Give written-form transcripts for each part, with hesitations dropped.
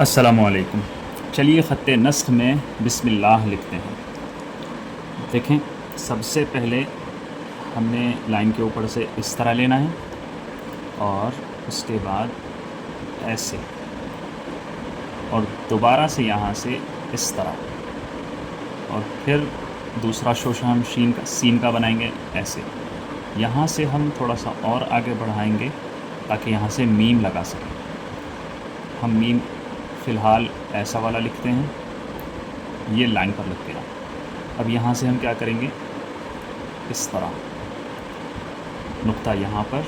السلام علیکم۔ چلیے خط نسخ میں بسم اللہ لکھتے ہیں۔ دیکھیں، سب سے پہلے ہم نے لائن کے اوپر سے اس طرح لینا ہے اور اس کے بعد ایسے، اور دوبارہ سے یہاں سے اس طرح، اور پھر دوسرا شوشہ ہم سین کا بنائیں گے ایسے۔ یہاں سے ہم تھوڑا سا اور آگے بڑھائیں گے تاکہ یہاں سے میم لگا سکیں۔ ہم میم فی الحال ایسا والا لکھتے ہیں، یہ لائن پر لگ گیا۔ اب یہاں سے ہم کیا کریں گے، اس طرح نقطہ یہاں پر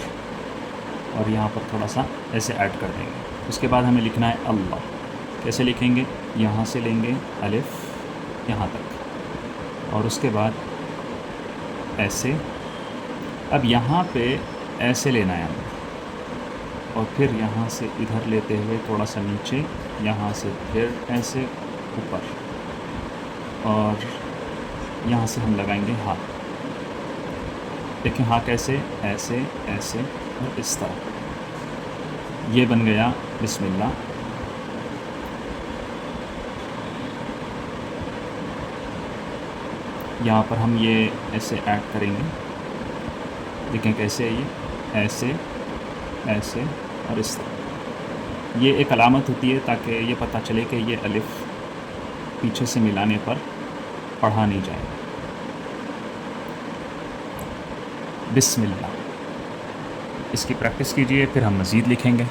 اور یہاں پر تھوڑا سا ایسے ایڈ کر دیں گے۔ اس کے بعد ہمیں لکھنا ہے اللہ۔ کیسے لکھیں گے، یہاں سے لیں گے الف یہاں تک، اور اس کے بعد ایسے۔ اب یہاں پہ ایسے لینا ہے ہمیں، اور پھر یہاں سے ادھر لیتے ہوئے تھوڑا سا نیچے، یہاں سے پھر ایسے اوپر، اور یہاں سے ہم لگائیں گے ہاں۔ دیکھیں ہاں کیسے، ایسے ایسے اور اس طرح۔ یہ بن گیا بسم اللہ۔ یہاں پر ہم یہ ایسے ایڈ کریں گے، دیکھیں کیسے ہے، یہ ایسے ایسے اور اس طرح۔ یہ ایک علامت ہوتی ہے تاکہ یہ پتہ چلے کہ یہ الف پیچھے سے ملانے پر پڑھا نہیں جائے۔ بسم اللہ، اس کی پریکٹس کیجئے، پھر ہم مزید لکھیں گے۔